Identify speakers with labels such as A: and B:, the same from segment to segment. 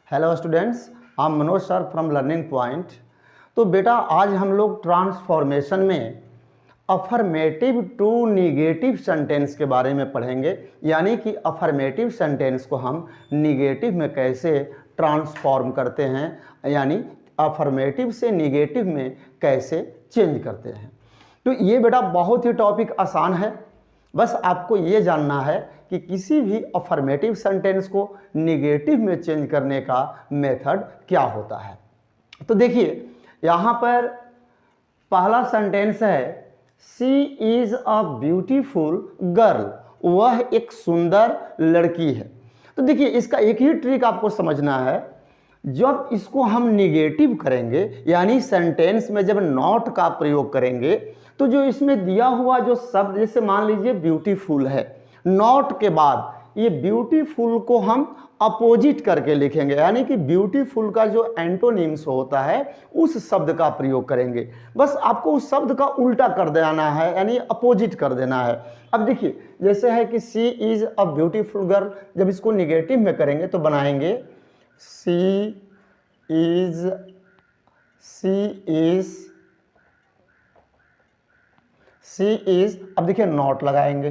A: Hello students, I am Manoj sir from learning point. तो बेटा आज हम लोग ट्रांसफॉर्मेशन में अफर्मेटिव टू निगेटिव सेंटेंस के बारे में पढ़ेंगे, यानी कि अफर्मेटिव सेंटेंस को हम निगेटिव में कैसे ट्रांसफॉर्म करते हैं, यानी अफर्मेटिव से निगेटिव में कैसे चेंज करते हैं। तो ये बेटा बहुत ही टॉपिक आसान है, बस आपको ये जानना है कि किसी भी अफर्मेटिव सेंटेंस को निगेटिव में चेंज करने का मेथड क्या होता है। तो देखिए यहाँ पर पहला सेंटेंस है she is a beautiful girl, वह एक सुंदर लड़की है। तो देखिए इसका एक ही ट्रिक आपको समझना है, जब इसको हम निगेटिव करेंगे यानी सेंटेंस में जब नॉट का प्रयोग करेंगे तो जो इसमें दिया हुआ जो शब्द, जैसे मान लीजिए ब्यूटीफुल है, नॉट के बाद ये ब्यूटीफुल को हम अपोजिट करके लिखेंगे, यानी कि ब्यूटीफुल का जो एंटोनिम्स होता है उस शब्द का प्रयोग करेंगे। बस आपको उस शब्द का उल्टा कर देना है, यानी अपोजिट कर देना है। अब देखिए जैसे है कि she is a beautiful girl, जब इसको निगेटिव में करेंगे तो बनाएंगे शी इज, अब देखिए नॉट लगाएंगे,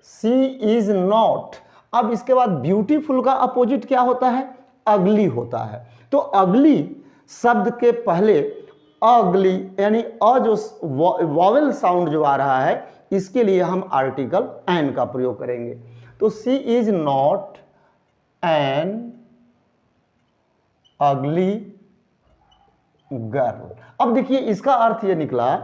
A: शी इज नॉट। अब इसके बाद ब्यूटीफुल का अपोजिट क्या होता है? अगली होता है। तो अगली शब्द के पहले अगली यानी अ जो वॉवेल साउंड जो आ रहा है, इसके लिए हम आर्टिकल एन का प्रयोग करेंगे। तो शी इज नॉट एन अगली गर्ल। अब देखिए इसका अर्थ यह निकला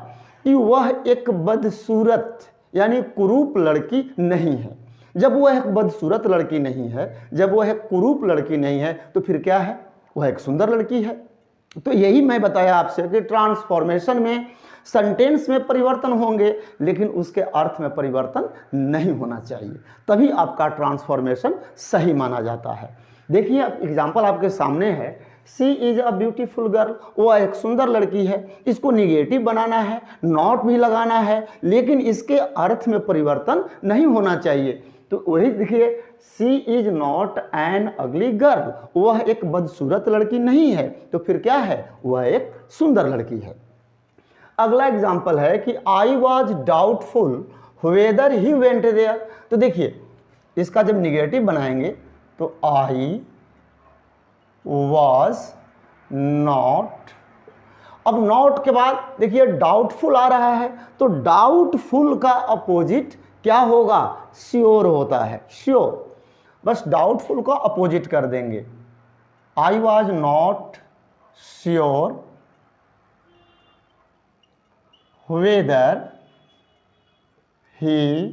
A: कि वह एक बदसूरत यानी कुरूप लड़की नहीं है। जब वह एक बदसूरत लड़की नहीं है, जब वह एक कुरूप लड़की नहीं है, तो फिर क्या है? वह एक सुंदर लड़की है। तो यही मैं बताया आपसे कि ट्रांसफॉर्मेशन में सेंटेंस में परिवर्तन होंगे, लेकिन उसके अर्थ में परिवर्तन नहीं होना चाहिए, तभी आपका ट्रांसफॉर्मेशन सही माना जाता है। देखिए एग्जाम्पल आपके सामने है, she is a beautiful girl, वह एक सुंदर लड़की है। इसको निगेटिव बनाना है, नॉट भी लगाना है, लेकिन इसके अर्थ में परिवर्तन नहीं होना चाहिए। तो वही देखिए, शी इज नॉट एन अगली गर्ल, वह एक बदसूरत लड़की नहीं है, तो फिर क्या है? वह एक सुंदर लड़की है। अगला एग्जाम्पल है कि I was doubtful whether he went there. तो देखिए इसका जब निगेटिव बनाएंगे तो आई वॉज नॉट। अब नॉट के बाद देखिए डाउटफुल आ रहा है, तो डाउटफुल का अपोजिट क्या होगा? श्योर होता है, श्योर। बस डाउटफुल को अपोजिट कर देंगे, I was not sure whether he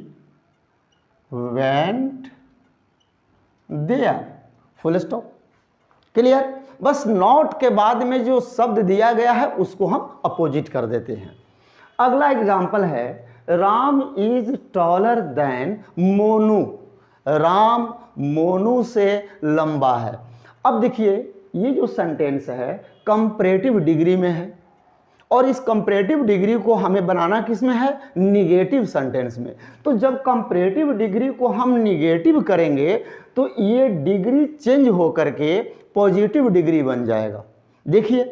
A: went there, full stop. Clear? बस नॉट के बाद में जो शब्द दिया गया है उसको हम अपोजिट कर देते हैं। अगला एग्जाम्पल है Ram is taller than Monu, Ram Monu से लंबा है। अब देखिए ये जो सेंटेंस है कंपैरेटिव डिग्री में है, और इस कंपैरेटिव डिग्री को हमें बनाना किस में है? निगेटिव सेंटेंस में। तो जब कंपैरेटिव डिग्री को हम निगेटिव करेंगे तो ये डिग्री चेंज हो करके पॉजिटिव डिग्री बन जाएगा। देखिए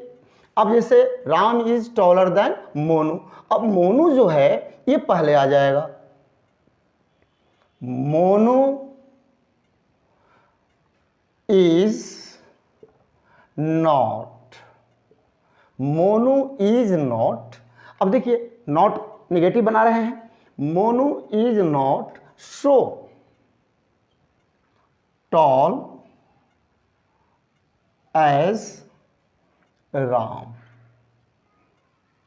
A: अब जैसे Ram is taller than Monu, अब मोनू जो है ये पहले आ जाएगा, Monu is not, Monu is not. अब देखिए नॉट निगेटिव बना रहे हैं, Monu is not so tall as Ram,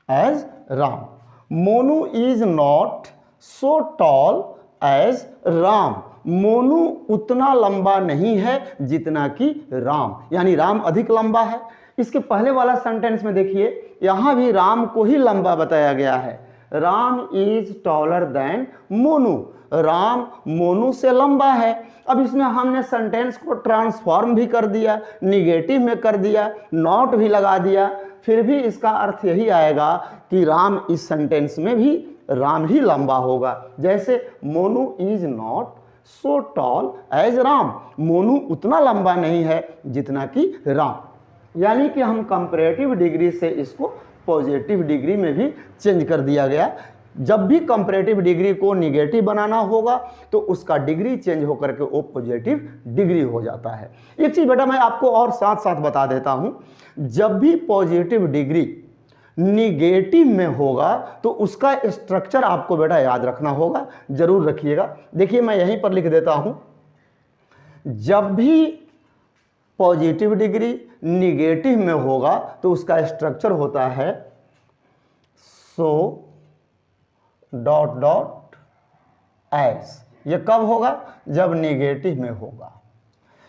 A: as Ram. Monu is not so tall as Ram, Monu उतना लंबा नहीं है जितना कि राम, यानी राम अधिक लंबा है। इसके पहले वाला सेंटेंस में देखिए यहां भी राम को ही लंबा बताया गया है, Ram is taller than Monu, Ram Monu से लंबा है। अब इसमें हमने सेंटेंस को ट्रांसफॉर्म भी कर दिया, निगेटिव में कर दिया, नॉट भी लगा दिया, फिर भी इसका अर्थ यही आएगा कि राम इस सेंटेंस में भी राम ही लंबा होगा। जैसे Monu is not so tall as Ram, Monu उतना लंबा नहीं है जितना कि राम। यानी कि हम कंपैरेटिव डिग्री से इसको पॉजिटिव डिग्री में भी चेंज कर दिया गया। जब भी कंपैरेटिव डिग्री को निगेटिव बनाना होगा तो उसका डिग्री चेंज होकर के वो पॉजिटिव डिग्री हो जाता है। एक चीज़ बेटा मैं आपको और साथ साथ बता देता हूं, जब भी पॉजिटिव डिग्री निगेटिव में होगा तो उसका स्ट्रक्चर आपको बेटा याद रखना होगा, जरूर रखिएगा। देखिए मैं यहीं पर लिख देता हूं, जब भी पॉजिटिव डिग्री निगेटिव में होगा तो उसका स्ट्रक्चर होता है सो डॉट डॉट एस। ये कब होगा? जब निगेटिव में होगा।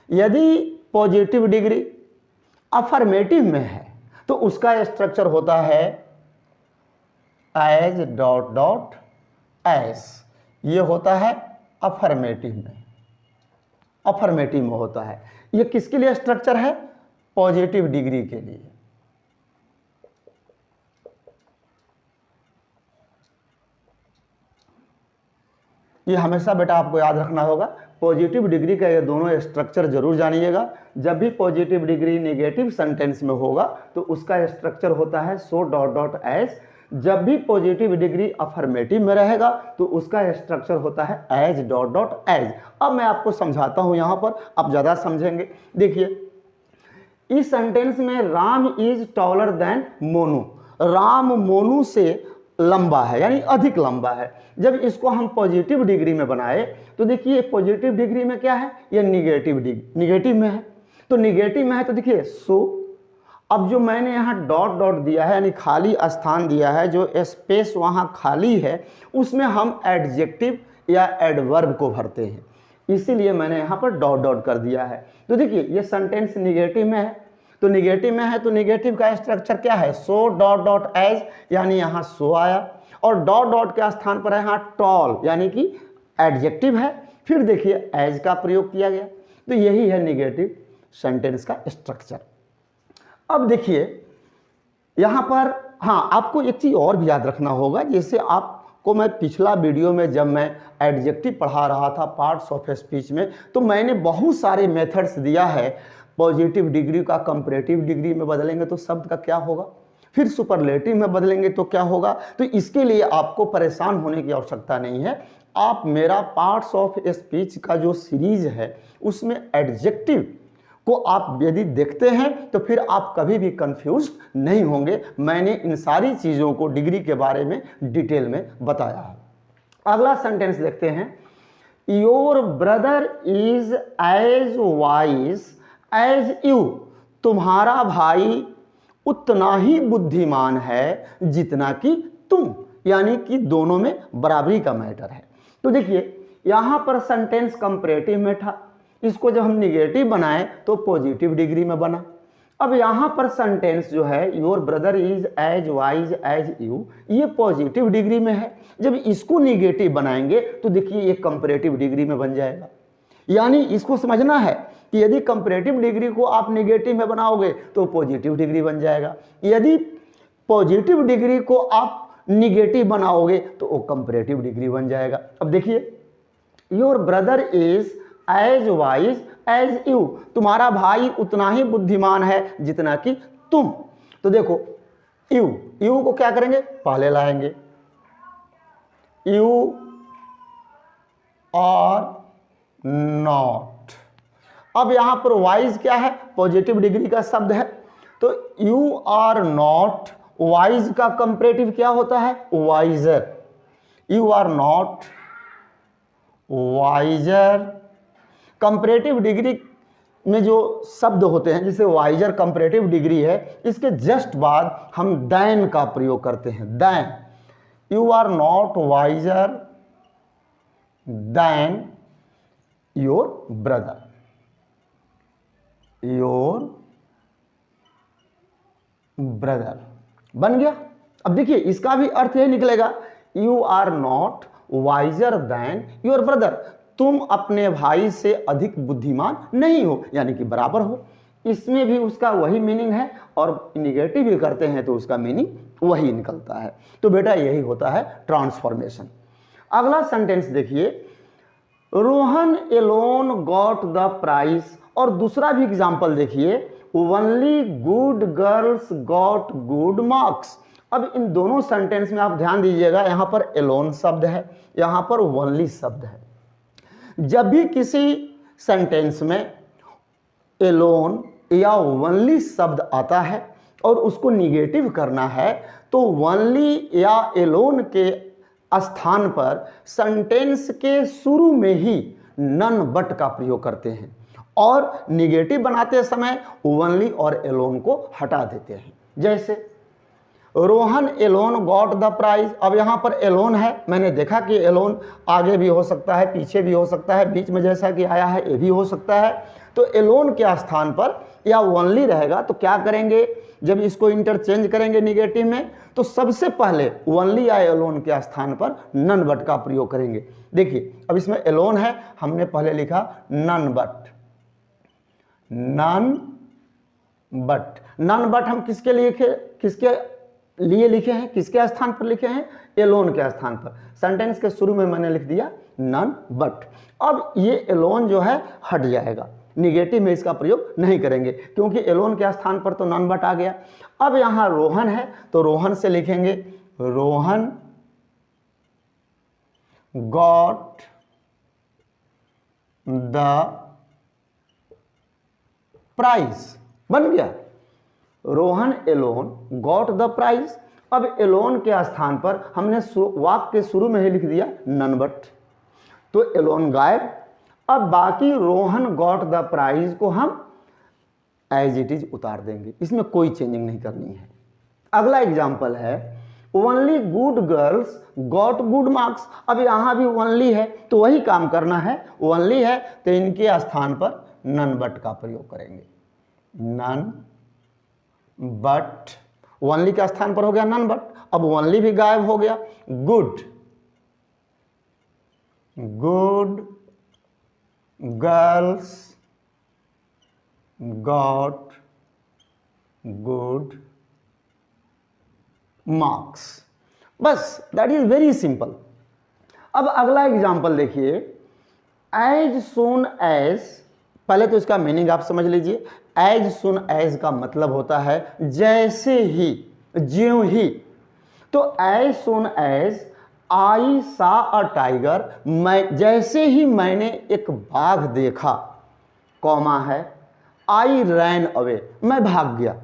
A: यदि पॉजिटिव डिग्री अफर्मेटिव में है तो उसका स्ट्रक्चर होता है एज डॉट डॉट एस। ये होता है अफर्मेटिव में, अफर्मेटिव में होता है। ये किसके लिए स्ट्रक्चर है? पॉजिटिव डिग्री के लिए। ये हमेशा बेटा आपको याद रखना होगा। पॉजिटिव डिग्री का ये दोनों स्ट्रक्चर जरूर जानिएगा। जब भी पॉजिटिव डिग्री नेगेटिव सेंटेंस में होगा तो उसका स्ट्रक्चर होता है सो डॉट डॉट एस। जब भी पॉजिटिव डिग्री अफर्मेटिव में रहेगा तो उसका स्ट्रक्चर होता है एज डॉट डॉट एज। अब मैं आपको समझाता हूं, यहां पर आप ज़्यादा समझेंगे। देखिए इस सेंटेंस में Ram is taller than Monu, Ram Monu से लंबा है यानी अधिक लंबा है। जब इसको हम पॉजिटिव डिग्री में बनाए तो देखिए पॉजिटिव डिग्री में क्या है? ये निगेटिव डिग्री, निगेटिव में है। तो निगेटिव में है तो देखिए सो, अब जो मैंने यहाँ डॉट डॉट दिया है यानी खाली स्थान दिया है, जो स्पेस वहाँ खाली है उसमें हम एडजेक्टिव या एडवर्ब को भरते हैं, इसीलिए मैंने यहाँ पर डॉट डॉट कर दिया है। तो देखिए ये सेंटेंस निगेटिव में है, तो निगेटिव में है तो निगेटिव का स्ट्रक्चर क्या है? सो डॉट डॉट एज, यानी यहाँ सो आया और डॉट डॉट के स्थान पर है यहाँ टॉल यानी कि एडजेक्टिव है, फिर देखिए एज का प्रयोग किया गया। तो यही है निगेटिव सेंटेंस का स्ट्रक्चर। अब देखिए यहाँ पर हाँ आपको एक चीज़ और भी याद रखना होगा। जैसे आपको मैं पिछला वीडियो में जब मैं एडजेक्टिव पढ़ा रहा था पार्ट्स ऑफ स्पीच में, तो मैंने बहुत सारे मेथड्स दिया है। पॉजिटिव डिग्री का कंपैरेटिव डिग्री में बदलेंगे तो शब्द का क्या होगा, फिर सुपरलेटिव में बदलेंगे तो क्या होगा। तो इसके लिए आपको परेशान होने की आवश्यकता नहीं है। आप मेरा पार्ट्स ऑफ स्पीच का जो सीरीज है उसमें एडजेक्टिव को आप यदि देखते हैं तो फिर आप कभी भी कंफ्यूज नहीं होंगे। मैंने इन सारी चीज़ों को डिग्री के बारे में डिटेल में बताया है। अगला सेंटेंस देखते हैं, your brother is as wise as you, तुम्हारा भाई उतना ही बुद्धिमान है जितना कि तुम, यानी कि दोनों में बराबरी का मैटर है। तो देखिए यहाँ पर सेंटेंस कंपैरेटिव में था, इसको जब हम निगेटिव बनाए तो पॉजिटिव डिग्री में बना। अब यहाँ पर सेंटेंस जो है your brother is as wise as you, ये पॉजिटिव डिग्री में है। जब इसको निगेटिव बनाएंगे तो देखिए ये कंपैरेटिव डिग्री में बन जाएगा। यानी इसको समझना है कि यदि कंपैरेटिव डिग्री को आप निगेटिव में बनाओगे तो पॉजिटिव डिग्री बन जाएगा, यदि पॉजिटिव डिग्री को आप निगेटिव बनाओगे तो वो कंपैरेटिव डिग्री बन जाएगा। अब देखिए your brother is as wise as you, तुम्हारा भाई उतना ही बुद्धिमान है जितना कि तुम। तो देखो यू को क्या करेंगे? पहले लाएंगे, यू आर नॉट। अब यहां पर वाइज क्या है? पॉजिटिव डिग्री का शब्द है, तो यू आर नॉट, वाइज का कंपैरेटिव क्या होता है? Wiser. You are not wiser. Comparative degree में जो शब्द होते हैं जैसे वाइजर कंपैरेटिव डिग्री है, इसके जस्ट बाद हम दैन का प्रयोग करते हैं, than. You are not wiser than your brother, your brother बन गया। अब देखिए इसका भी अर्थ यही निकलेगा, you are not wiser than your brother, तुम अपने भाई से अधिक बुद्धिमान नहीं हो, यानी कि बराबर हो। इसमें भी उसका वही मीनिंग है और निगेटिव भी करते हैं तो उसका मीनिंग वही निकलता है। तो बेटा यही होता है ट्रांसफॉर्मेशन। अगला सेंटेंस देखिए, Rohan alone got the prize. और दूसरा भी एग्जाम्पल देखिए, only good girls got good marks. अब इन दोनों सेंटेंस में आप ध्यान दीजिएगा, यहां पर एलोन शब्द है, यहां पर ओनली शब्द है। जब भी किसी सेंटेंस में एलोन या ओनली शब्द आता है और उसको निगेटिव करना है तो ओनली या एलोन के स्थान पर सेंटेंस के शुरू में ही नन बट का प्रयोग करते हैं और निगेटिव बनाते समय ओनली और एलोन को हटा देते हैं। जैसे Rohan alone got the prize. अब यहाँ पर एलोन है, मैंने देखा कि एलोन आगे भी हो सकता है, पीछे भी हो सकता है, बीच में जैसा कि आया है ये भी हो सकता है। तो एलोन के स्थान पर या ओनली रहेगा तो क्या करेंगे, जब इसको इंटरचेंज करेंगे निगेटिव में तो सबसे पहले ओनली या एलोन के स्थान पर नन बट का प्रयोग करेंगे। देखिए अब इसमें एलोन है, हमने पहले लिखा none but, none but. None but हम किसके लिए लिखे हैं, किसके स्थान पर लिखे हैं, एलोन के स्थान पर। सेंटेंस के शुरू में मैंने लिख दिया नन बट। अब ये एलोन जो है हट जाएगा, निगेटिव में इसका प्रयोग नहीं करेंगे क्योंकि एलोन के स्थान पर तो नन बट आ गया। अब यहां रोहन है तो रोहन से लिखेंगे रोहन गॉट द प्राइज, बन गया Rohan alone got the prize. अब एलोन के स्थान पर हमने वाक्य के शुरू में ही लिख दिया नन बट, तो एलोन गायब। अब बाकी रोहन गॉट द प्राइज को हम एज इट इज उतार देंगे, इसमें कोई चेंजिंग नहीं करनी है। अगला एग्जाम्पल है only good girls got good marks. अब यहां भी ओनली है तो वही काम करना है, ओनली है तो इनके स्थान पर नन बट का प्रयोग करेंगे, नन बट। ओनली के स्थान पर हो गया नन बट, अब ओनली भी गायब हो गया। Good good girls got good marks. बस दैट इज वेरी सिंपल। अब अगला एग्जाम्पल देखिए, एज सून एज। पहले तो इसका मीनिंग आप समझ लीजिए। एज सुन एज का मतलब होता है जैसे ही, ज्यों ही। तो एज सुन एज आई सा अ टाइगर, मैं जैसे ही मैंने एक बाघ देखा, कॉमा है, आई रैन अवे, मैं भाग गया।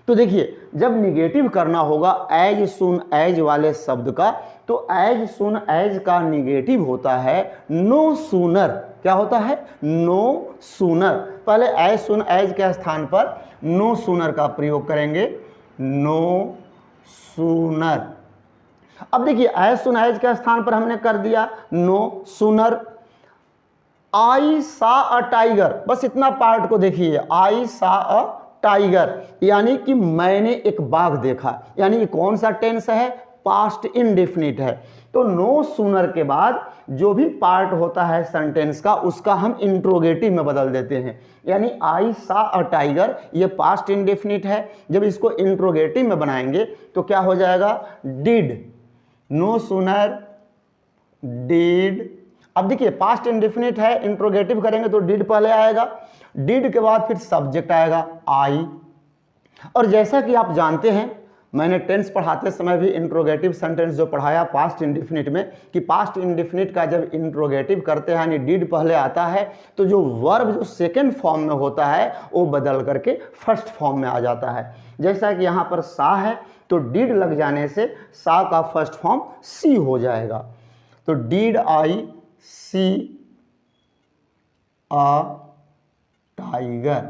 A: तो देखिए जब निगेटिव करना होगा एज सुन एज वाले शब्द का, तो एज सुन एज का निगेटिव होता है नो सूनर। क्या होता है, नो सूनर। पहले एज सुन एज के स्थान पर नो सूनर का प्रयोग करेंगे, नो सूनर। अब देखिए एज सुन एज के स्थान पर हमने कर दिया नो सूनर। आई सा अ टाइगर, बस इतना पार्ट को देखिए, आई सा अ टाइगर, यानी कि मैंने एक बाघ देखा, यानी कि कौन सा टेंस है, पास्ट इंडेफिनिट है। तो नो सूनर के बाद जो भी पार्ट होता है सेंटेंस का उसका हम इंट्रोगेटिव में बदल देते हैं। यानी आई सा अ टाइगर ये पास्ट इंडेफिनिट है, जब इसको इंट्रोगेटिव में बनाएंगे तो क्या हो जाएगा, डिड, नो सूनर डिड। अब देखिए पास्ट इंडेफिनिट है, इंट्रोगेटिव करेंगे तो डिड पहले आएगा, डिड के बाद फिर सब्जेक्ट आएगा आई। और जैसा कि आप जानते हैं, मैंने टेंस पढ़ाते समय भी इंट्रोगेटिव सेंटेंस जो पढ़ाया पास्ट इंडेफिनिट में, कि पास्ट इंडेफिनिट का जब इंट्रोगेटिव करते हैं यानी डिड पहले आता है तो जो वर्ब जो सेकेंड फॉर्म में होता है वो बदल करके फर्स्ट फॉर्म में आ जाता है। जैसा कि यहाँ पर सा है तो डिड लग जाने से सा का फर्स्ट फॉर्म सी हो जाएगा। तो did I C a tiger.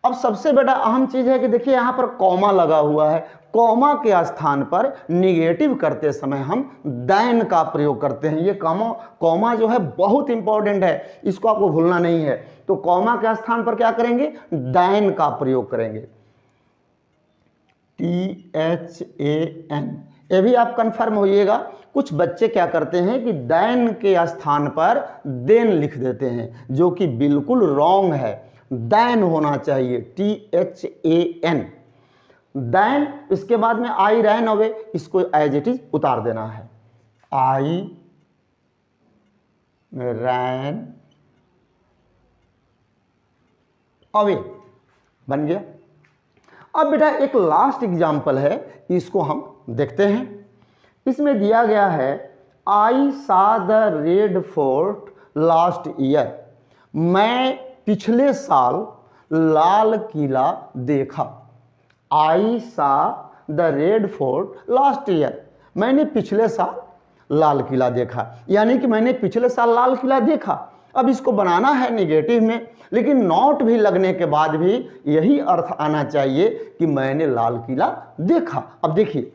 A: अब सबसे बड़ा अहम चीज है कि देखिए यहां पर कॉमा लगा हुआ है, कॉमा के स्थान पर निगेटिव करते समय हम दैन का प्रयोग करते हैं। ये कॉमा जो है बहुत इंपॉर्टेंट है, इसको आपको भूलना नहीं है। तो कॉमा के स्थान पर क्या करेंगे, दैन का प्रयोग करेंगे, THAN। ये भी आप कंफर्म होइएगा। कुछ बच्चे क्या करते हैं कि दैन के स्थान पर देन लिख देते हैं, जो कि बिल्कुल रॉन्ग है। दैन होना चाहिए THAN, दैन। इसके बाद में आई रैन अवे, इसको एज इट इज उतार देना है, आई रैन अवे बन गया। अब बेटा एक लास्ट एग्जाम्पल है, इसको हम देखते हैं। इसमें दिया गया है आई सा the Red Fort last year, मैं पिछले साल लाल किला देखा। आई सा the Red Fort last year, मैंने पिछले साल लाल किला देखा, यानी कि मैंने पिछले साल लाल किला देखा। अब इसको बनाना है निगेटिव में, लेकिन नॉट भी लगने के बाद भी यही अर्थ आना चाहिए कि मैंने लाल किला देखा। अब देखिए,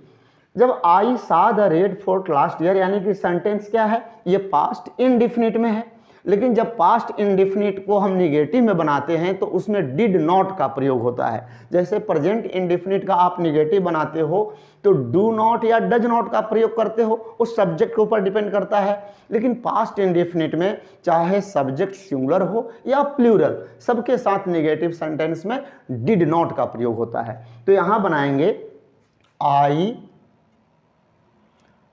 A: जब आई सा the Red Fort last year, यानी कि सेंटेंस क्या है, ये पास्ट इंडिफिनिट में है। लेकिन जब पास्ट इंडिफिनिट को हम निगेटिव में बनाते हैं तो उसमें डिड नॉट का प्रयोग होता है। जैसे प्रेजेंट इंडिफिनिट का आप निगेटिव बनाते हो तो डू नॉट या डज नॉट का प्रयोग करते हो, उस सब्जेक्ट के ऊपर डिपेंड करता है। लेकिन पास्ट इंडिफिनिट में चाहे सब्जेक्ट सिंगुलर हो या प्लूरल, सबके साथ निगेटिव सेंटेंस में डिड नॉट का प्रयोग होता है। तो यहां बनाएंगे आई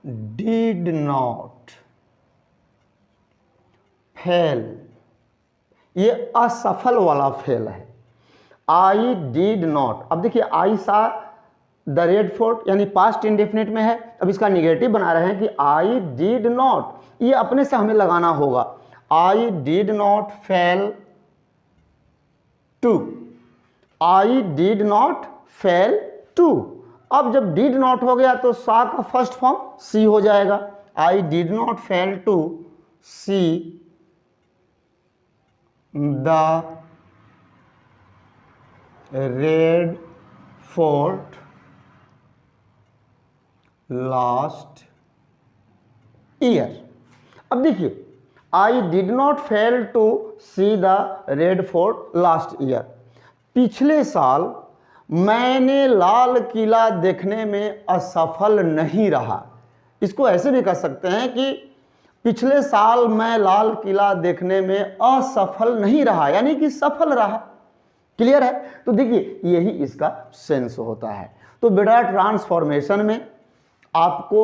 A: डिड नॉट फेल, ये असफल वाला फेल है। आई डिड नॉट, अब देखिए आई सा द रेड फोर्ट यानी पास्ट इंडेफिनिट में है। अब इसका निगेटिव बना रहे हैं कि आई डिड नॉट, ये अपने से हमें लगाना होगा। I did not fail to, I did not fail to. अब जब डिड नॉट हो गया तो सा का फर्स्ट फॉर्म सी हो जाएगा। I did not fail to see the Red Fort last year. अब देखिए, I did not fail to see the Red Fort last year, पिछले साल मैंने लाल किला देखने में असफल नहीं रहा। इसको ऐसे भी कह सकते हैं कि पिछले साल मैं लाल किला देखने में असफल नहीं रहा, यानी कि सफल रहा। क्लियर है? तो देखिए, यही इसका सेंस होता है। तो बेटा ट्रांसफॉर्मेशन में आपको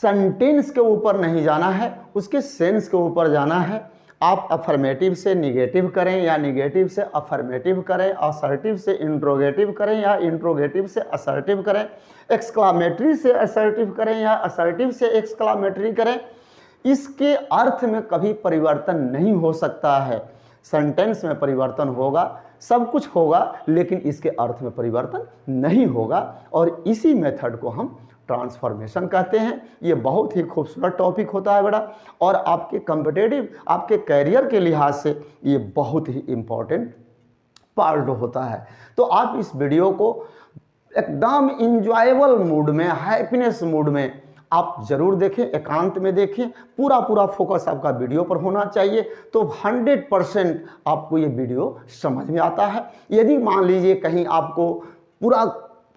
A: सेंटेंस के ऊपर नहीं जाना है, उसके सेंस के ऊपर जाना है। आप अफर्मेटिव से निगेटिव करें या निगेटिव से अफर्मेटिव करें, असर्टिव से इंट्रोगेटिव करें या इंट्रोगेटिव से असर्टिव करें, एक्सक्लामेटरी से असर्टिव करें या असर्टिव से एक्सक्लामेटरी करें, इसके अर्थ में कभी परिवर्तन नहीं हो सकता है। सेंटेंस में परिवर्तन होगा, सब कुछ होगा, लेकिन इसके अर्थ में परिवर्तन नहीं होगा। और इसी मेथड को हम ट्रांसफॉर्मेशन कहते हैं। ये बहुत ही खूबसूरत टॉपिक होता है बेटा, और आपके कॉम्पिटिटिव, आपके कैरियर के लिहाज से ये बहुत ही इम्पोर्टेंट पार्ट होता है। तो आप इस वीडियो को एकदम इंजॉयबल मूड में, हैप्पीनेस मूड में आप जरूर देखें, एकांत में देखें। पूरा फोकस आपका वीडियो पर होना चाहिए, तो 100% आपको ये वीडियो समझ में आता है। यदि मान लीजिए कहीं आपको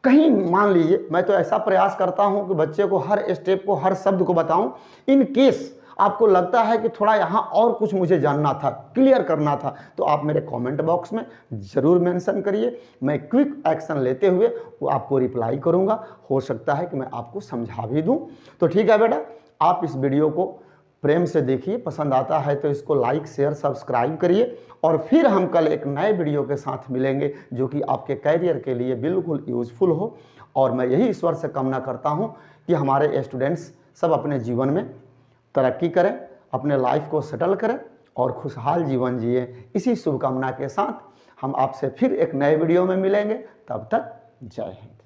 A: कहीं मान लीजिए, मैं तो ऐसा प्रयास करता हूं कि बच्चे को हर स्टेप को, हर शब्द को बताऊं। इन केस आपको लगता है कि थोड़ा यहाँ और कुछ मुझे जानना था, क्लियर करना था, तो आप मेरे कमेंट बॉक्स में ज़रूर मेंशन करिए। मैं क्विक एक्शन लेते हुए वो आपको रिप्लाई करूँगा। हो सकता है कि मैं आपको समझा भी दूँ। तो ठीक है बेटा, आप इस वीडियो को प्रेम से देखिए, पसंद आता है तो इसको लाइक, शेयर, सब्सक्राइब करिए। और फिर हम कल एक नए वीडियो के साथ मिलेंगे जो कि आपके कैरियर के लिए बिल्कुल यूज़फुल हो। और मैं यही ईश्वर से कामना करता हूँ कि हमारे स्टूडेंट्स सब अपने जीवन में तरक्की करें, अपने लाइफ को सेटल करें और खुशहाल जीवन जिए। इसी शुभकामना के साथ हम आपसे फिर एक नए वीडियो में मिलेंगे। तब तक जय हिंद।